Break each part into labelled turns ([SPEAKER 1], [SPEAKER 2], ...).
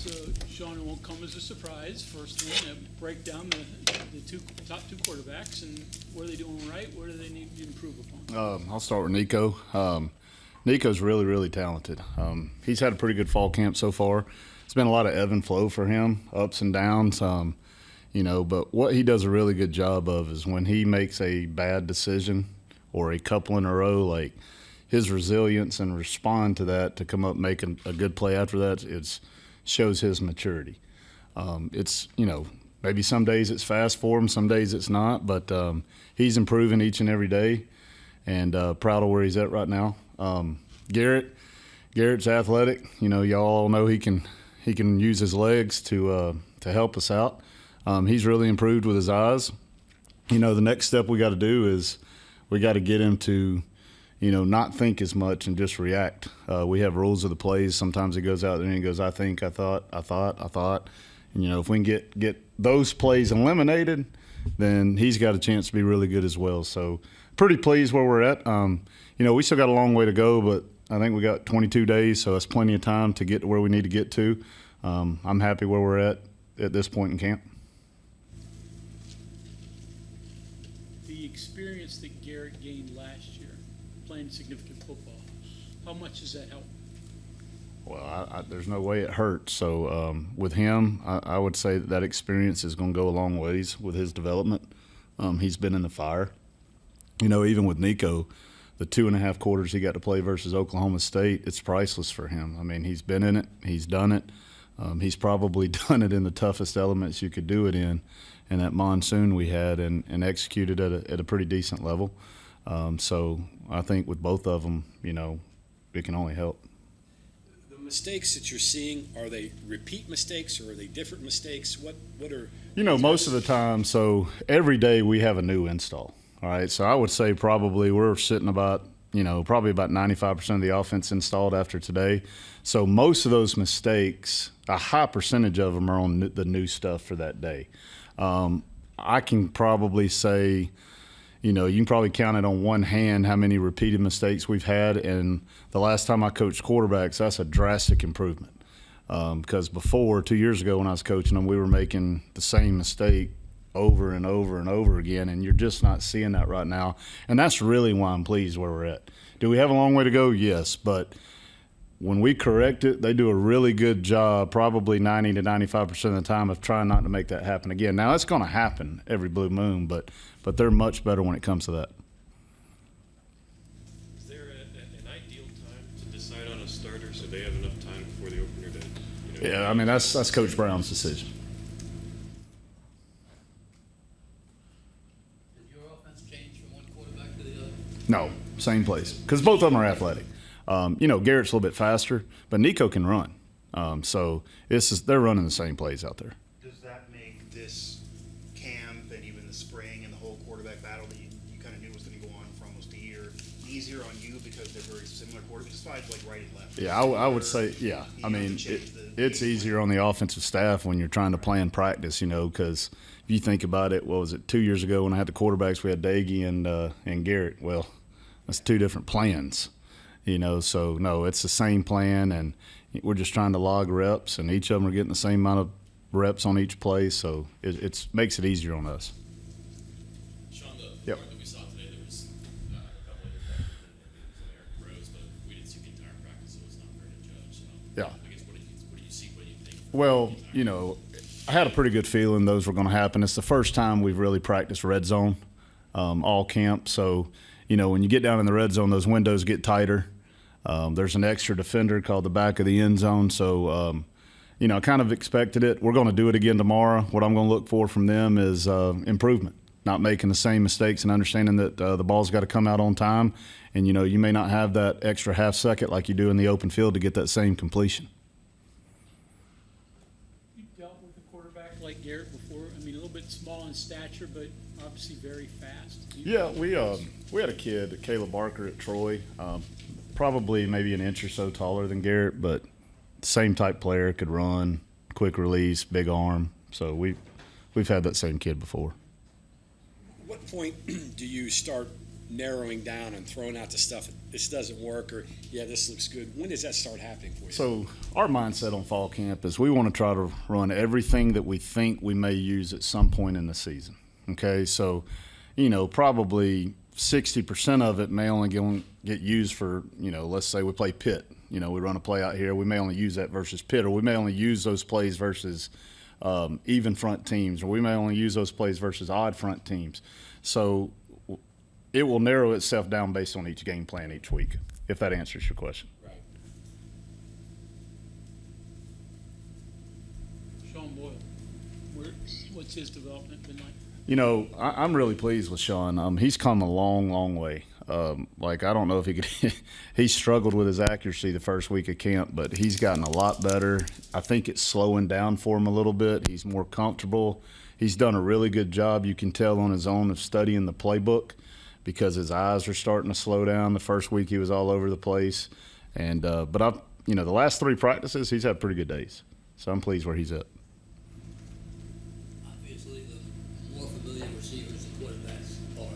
[SPEAKER 1] So, Sean, it won't come as a surprise. First thing, break down the top two quarterbacks and what are they doing right? What do they need to improve upon?
[SPEAKER 2] I'll start with Nico. Nico's really, really talented. He's had a pretty good fall camp so far. It's been a lot of ebb and flow for him, ups and downs. But what he does a really good job of is when he makes a bad decision or a couple in a row, like his resilience and respond to that to come up making a good play after that, it shows his maturity. Maybe some days it's fast for him, some days it's not, but he's improving each and every day, and proud of where he's at right now. Garrett's athletic. Y'all all know he can use his legs to help us out. He's really improved with his eyes. The next step we got to do is we got to get him to, not think as much and just react. We have rules of the plays. Sometimes he goes out there and he goes, I think, I thought. And, if we can get those plays eliminated, then he's got a chance to be really good as well. So pretty pleased where we're at. We still got a long way to go, but I think we got 22 days, so that's plenty of time to get to where we need to get to. I'm happy where we're at this point in camp.
[SPEAKER 1] The experience that Garrett gained last year, playing significant football, how much does that help?
[SPEAKER 2] Well, there's no way it hurts. So with him, I would say that experience is going to go a long ways with his development. He's been in the fire. Even with Nico, the 2.5 quarters he got to play versus Oklahoma State, it's priceless for him. I mean, he's been in it. He's done it. He's probably done it in the toughest elements you could do it in that monsoon we had, and executed at a pretty decent level. So I think with both of them, it can only help.
[SPEAKER 3] The mistakes that you're seeing, are they repeat mistakes or are they different mistakes? What are
[SPEAKER 2] most of the time, so every day we have a new install. All right, so I would say probably we're sitting about, probably about 95% of the offense installed after today. So most of those mistakes, a high percentage of them are on the new stuff for that day. I can probably say, you can probably count it on one hand how many repeated mistakes we've had. And the last time I coached quarterbacks, that's a drastic improvement. Because before, 2 years ago when I was coaching them, we were making the same mistake over and over and over again, and you're just not seeing that right now. And that's really why I'm pleased where we're at. Do we have a long way to go? Yes, but when we correct it, they do a really good job, probably 90 to 95% of the time, of trying not to make that happen again. Now, it's going to happen every blue moon, but they're much better when it comes to that.
[SPEAKER 4] Is there an ideal time to decide on a starter so they have enough time before the opener to?
[SPEAKER 2] Yeah, I mean, that's Coach Brown's decision. No, same place. Because both of them are athletic. Garrett's a little bit faster, but Nico can run. So they're running the same plays out there.
[SPEAKER 5] Does that make this camp and even the spring and the whole quarterback battle that you kind of knew was going to go on for almost a year easier on you because they're very similar quarterbacks, besides like right and left?
[SPEAKER 2] Yeah, I would say, yeah. I mean, it's easier on the offensive staff when you're trying to plan practice, because if you think about it, what was it, 2 years ago when I had the quarterbacks, we had Daggy and Garrett. Well, that's two different plans, So, no, it's the same plan, and we're just trying to log reps, and each of them are getting the same amount of reps on each play, so it makes it easier on us.
[SPEAKER 6] Sean, the
[SPEAKER 2] Yep.
[SPEAKER 6] part that we saw today, there was a couple of different and Eric Rose, but we didn't see the entire practice, so it's not fair to judge. So,
[SPEAKER 2] Yeah.
[SPEAKER 6] I guess what do you see? What do you think?
[SPEAKER 2] Well, I had a pretty good feeling those were going to happen. It's the first time we've really practiced red zone all camp. So, when you get down in the red zone, those windows get tighter. There's an extra defender called the back of the end zone. So, I kind of expected it. We're going to do it again tomorrow. What I'm going to look for from them is improvement, not making the same mistakes and understanding that the ball's got to come out on time. And, you may not have that extra half second like you do in the open field to get that same completion.
[SPEAKER 1] Like Garrett before? I mean, a little bit small in stature, but obviously very fast.
[SPEAKER 2] Yeah, we had a kid, Caleb Barker at Troy, probably maybe an inch or so taller than Garrett, but same type player, could run, quick release, big arm. So we've had that same kid before.
[SPEAKER 3] What point do you start narrowing down and throwing out the stuff, this doesn't work, or, yeah, this looks good? When does that start happening for you?
[SPEAKER 2] So our mindset on fall camp is we want to try to run everything that we think we may use at some point in the season. Okay, so, probably 60% of it may only get used for, let's say we play Pitt. We run a play out here. We may only use that versus Pitt, or we may only use those plays versus even front teams, or we may only use those plays versus odd front teams. So it will narrow itself down based on each game plan each week, if that answers your question.
[SPEAKER 3] Right.
[SPEAKER 1] Sean Boyle, what's his development been like?
[SPEAKER 2] I'm really pleased with Sean. He's come a long, long way. I don't know if he could – he struggled with his accuracy the first week of camp, but he's gotten a lot better. I think it's slowing down for him a little bit. He's more comfortable. He's done a really good job, you can tell, on his own of studying the playbook because his eyes are starting to slow down. The first week he was all over the place. And but the last 3 practices he's had pretty good days. So I'm pleased where he's at.
[SPEAKER 7] Obviously, the more familiar receivers and quarterbacks are,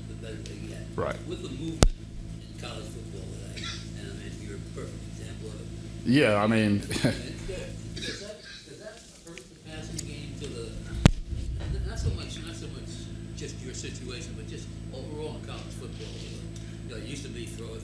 [SPEAKER 7] the better they get.
[SPEAKER 2] Right.
[SPEAKER 7] With the movement in college football today, and you're a perfect example of it.
[SPEAKER 2] Yeah, I mean
[SPEAKER 7] Does that hurt the passing game to the not so much just your situation, but just overall in college football? It used to be throw. Now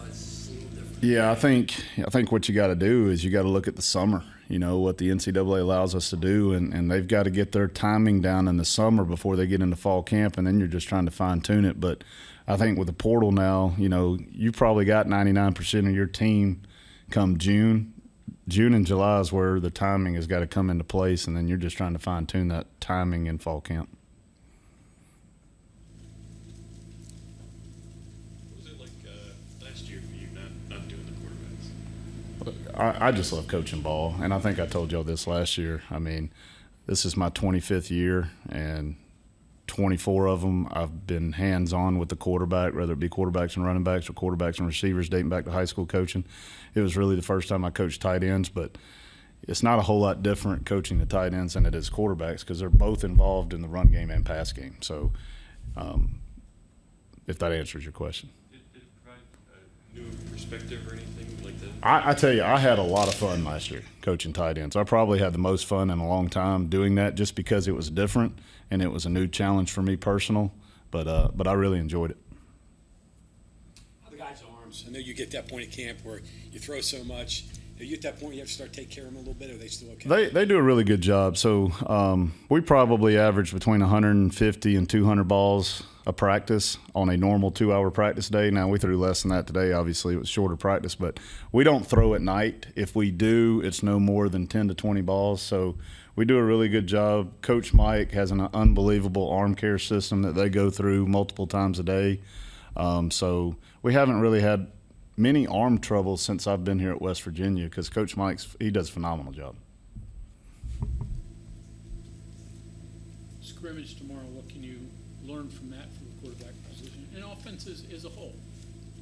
[SPEAKER 7] it's a little different.
[SPEAKER 2] Yeah, I think what you got to do is you got to look at the summer. What the NCAA allows us to do, and they've got to get their timing down in the summer before they get into fall camp, and then you're just trying to fine-tune it. But I think with the portal now, you probably got 99% of your team come June. June and July is where the timing has got to come into place, and then you're just trying to fine-tune that timing in fall camp.
[SPEAKER 4] What was it like last year for you not doing the quarterbacks?
[SPEAKER 2] I just love coaching ball, and I think I told y'all this last year. I mean, this is my 25th year, and 24 of them I've been hands-on with the quarterback, whether it be quarterbacks and running backs or quarterbacks and receivers dating back to high school coaching. It was really the first time I coached tight ends, but it's not a whole lot different coaching the tight ends than it is quarterbacks because they're both involved in the run game and pass game. So if that answers your question.
[SPEAKER 4] Did it provide a new perspective or anything like that?
[SPEAKER 2] I tell you, I had a lot of fun last year coaching tight ends. I probably had the most fun in a long time doing that just because it was different and it was a new challenge for me personal, but I really enjoyed it.
[SPEAKER 3] How the guys' arms? I know you get that point at camp where you throw so much. Are you at that point you have to start taking care of them a little bit, or are they still okay?
[SPEAKER 2] They do a really good job. So we probably average between 150 and 200 balls a practice on a normal 2-hour practice day. Now, we threw less than that today. Obviously, it was shorter practice, but we don't throw at night. If we do, it's no more than 10 to 20 balls. So we do a really good job. Coach Mike has an unbelievable arm care system that they go through multiple times a day. So we haven't really had many arm troubles since I've been here at West Virginia because Coach he does a phenomenal job.
[SPEAKER 1] Scrimmage tomorrow, what can you learn from that for the quarterback position and offenses as a whole?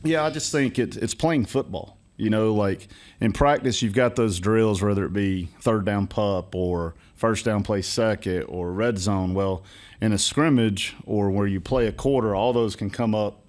[SPEAKER 2] Yeah, I just think it's playing football. Like in practice, you've got those drills, whether it be third down pup or first down play second or red zone. Well, in a scrimmage or where you play a quarter, all those can come up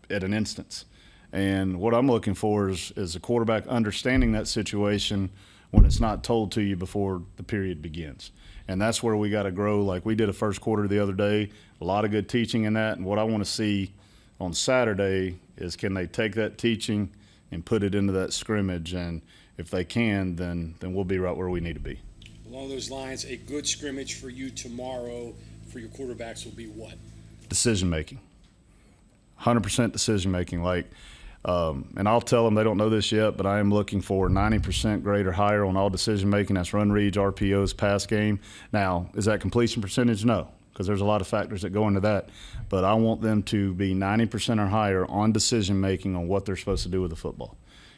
[SPEAKER 2] at an instance. And what I'm looking for is a quarterback understanding that situation when it's not told to you before the period begins. And that's where we got to grow. Like we did a first quarter the other day, a lot of good teaching in that. And what I want to see on Saturday is can they take that teaching and put it into that scrimmage. And if they can, then we'll be right where we need to be.
[SPEAKER 3] Along those lines, a good scrimmage for you tomorrow for your quarterbacks will be what?
[SPEAKER 2] Decision-making. 100% decision-making. And I'll tell them they don't know this yet, but I am looking for 90% grade or higher on all decision-making. That's run reads, RPOs, pass game. Now, is that completion percentage? No, because there's a lot of factors that go into that. But I want them to be 90% or higher on decision-making on what they're supposed to do with the football.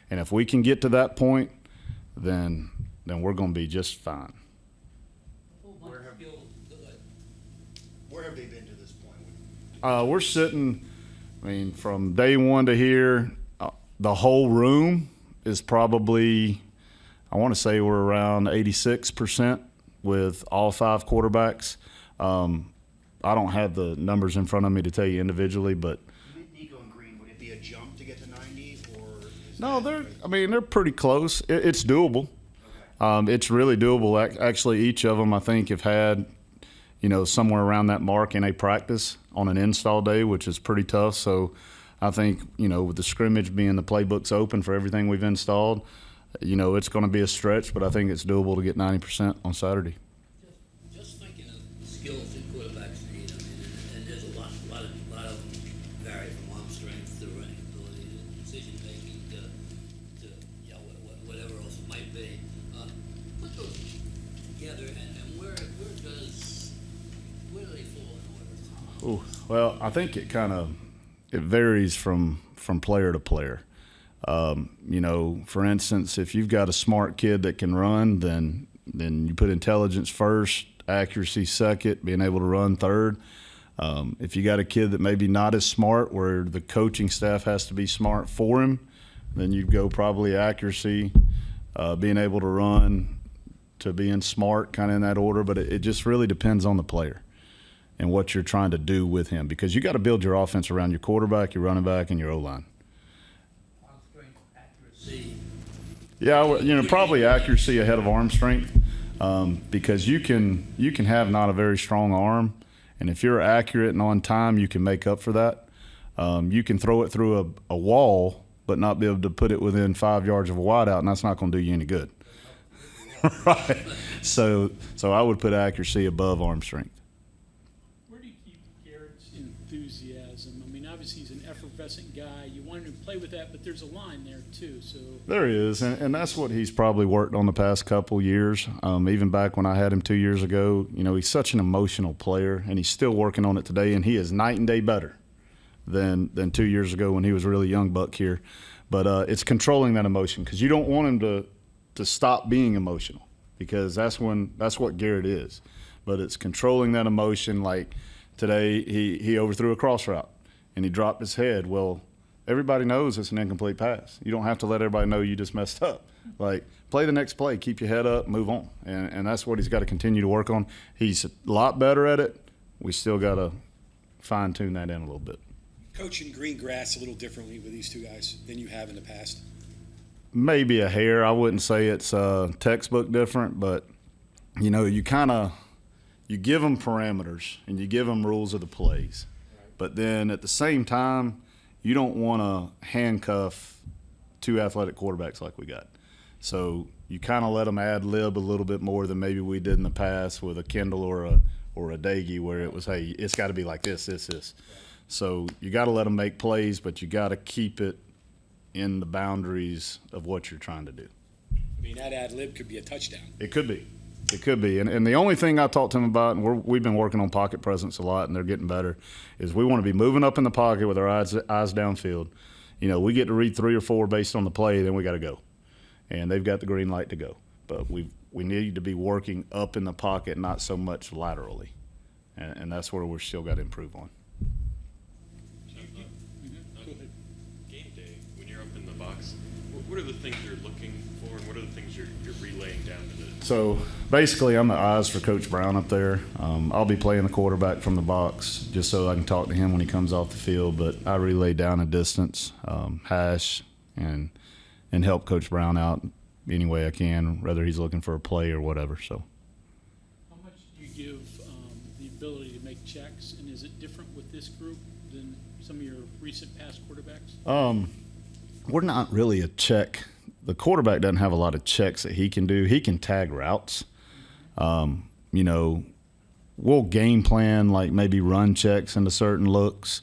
[SPEAKER 2] And if we can get to that point, then we're going to be just fine.
[SPEAKER 5] Where have they been to this point?
[SPEAKER 2] We're sitting – from day one to here, the whole room is probably, I want to say we're around 86% with all 5 quarterbacks. I don't have the numbers in front of me to tell you individually, but
[SPEAKER 5] Nico and Green, would it be a jump to get to 90, or is
[SPEAKER 2] no,
[SPEAKER 5] that,
[SPEAKER 2] they're pretty close. It's doable. It's really doable. Actually, each of them I think have had, somewhere around that mark in a practice on an install day, which is pretty tough. So I think, with the scrimmage being the playbook's open for everything we've installed, it's going to be a stretch, but I think it's doable to get 90% on Saturday.
[SPEAKER 7] Just thinking of skills that quarterbacks need, and there's a lot of them vary from arm strength to running ability to decision making to whatever else it might be. Put those together, and where do they fall in order?
[SPEAKER 2] Ooh, well, I think it varies from player to player. For instance, if you've got a smart kid that can run, then you put intelligence first, accuracy second, being able to run third. If you got a kid that maybe not as smart, where the coaching staff has to be smart for him, then you go probably accuracy, being able to run, to being smart, kind of in that order. But it just really depends on the player and what you're trying to do with him, because you got to build your offense around your quarterback, your running back, and your O-line.
[SPEAKER 7] Arm strength, accuracy.
[SPEAKER 2] Yeah, probably accuracy ahead of arm strength, because you can have not a very strong arm, and if you're accurate and on time, you can make up for that. You can throw it through a wall, but not be able to put it within 5 yards of a wideout, and that's not going to do you any good. Right. So I would put accuracy above arm strength.
[SPEAKER 1] Where do you keep Garrett's enthusiasm? I mean, obviously he's an effervescent guy. You want him to play with that, but there's a line there too. So
[SPEAKER 2] There is, and that's what he's probably worked on the past couple years. Even back when I had him 2 years ago, he's such an emotional player, and he's still working on it today, and he is night and day better than 2 years ago when he was a really young buck here. But it's controlling that emotion, because you don't want him to stop being emotional, because that's what Garrett is. But it's controlling that emotion. Like today, he overthrew a cross route and he dropped his head. Well, everybody knows it's an incomplete pass. You don't have to let everybody know you just messed up. Like, play the next play, keep your head up, move on. And that's what he's got to continue to work on. He's a lot better at it. We still got to fine tune that in a little bit.
[SPEAKER 3] Coaching green grass a little differently with these two guys than you have in the past.
[SPEAKER 2] Maybe a hair. I wouldn't say it's textbook different, but you give them parameters and you give them rules of the plays. But then at the same time, you don't want to handcuff two athletic quarterbacks like we got. So you kind of let them ad lib a little bit more than maybe we did in the past with a Kendall or a Daggy, where it was, hey, it's got to be like this. So you got to let them make plays, but you got to keep it in the boundaries of what you're trying to do.
[SPEAKER 3] I mean, that ad lib could be a touchdown.
[SPEAKER 2] It could be. And the only thing I talked to him about, and we've been working on pocket presence a lot, and they're getting better, is we want to be moving up in the pocket with our eyes downfield. We get to read 3 or 4 based on the play, then we got to go. And they've got the green light to go. But we need to be working up in the pocket, not so much laterally. And that's where we're still got to improve on.
[SPEAKER 4] Game day, when you're up in the box, what are the things you're looking for, and what are the things you're relaying down to the?
[SPEAKER 2] So basically, I'm the eyes for Coach Brown up there. I'll be playing the quarterback from the box just so I can talk to him when he comes off the field. But I relay down a distance, hash, and help Coach Brown out any way I can, whether he's looking for a play or whatever. So.
[SPEAKER 1] how much do you give the ability to make checks, and is it different with this group than some of your recent past quarterbacks?
[SPEAKER 2] We're not really a check. The quarterback doesn't have a lot of checks that he can do. He can tag routes. We'll game plan, like maybe run checks into certain looks.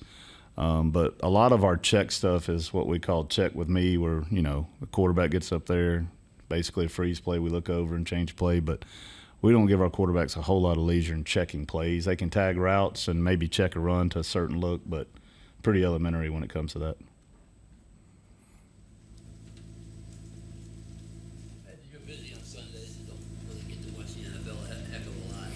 [SPEAKER 2] But a lot of our check stuff is what we call check with me, where, the quarterback gets up there, basically a freeze play, we look over and change play. But we don't give our quarterbacks a whole lot of leisure in checking plays. They can tag routes and maybe check a run to a certain look, but pretty elementary when it comes to that.
[SPEAKER 7] You're busy on Sundays and don't really get to watch the NFL a heck of a lot.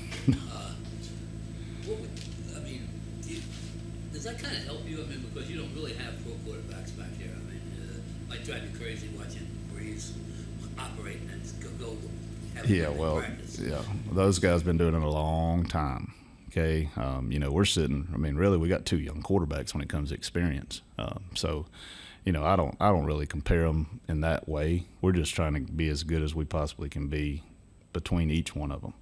[SPEAKER 7] Does that kind of help you? I mean, because you don't really have pro quarterbacks back here. I mean, it might drive you crazy watching Breeze operate and go have a practice.
[SPEAKER 2] Those guys been doing it a long time. Okay, you know, we're sitting. I mean, really, we got 2 young quarterbacks when it comes to experience. So, you know, I don't really compare them in that way. We're just trying to be as good as we possibly can be between each one of them.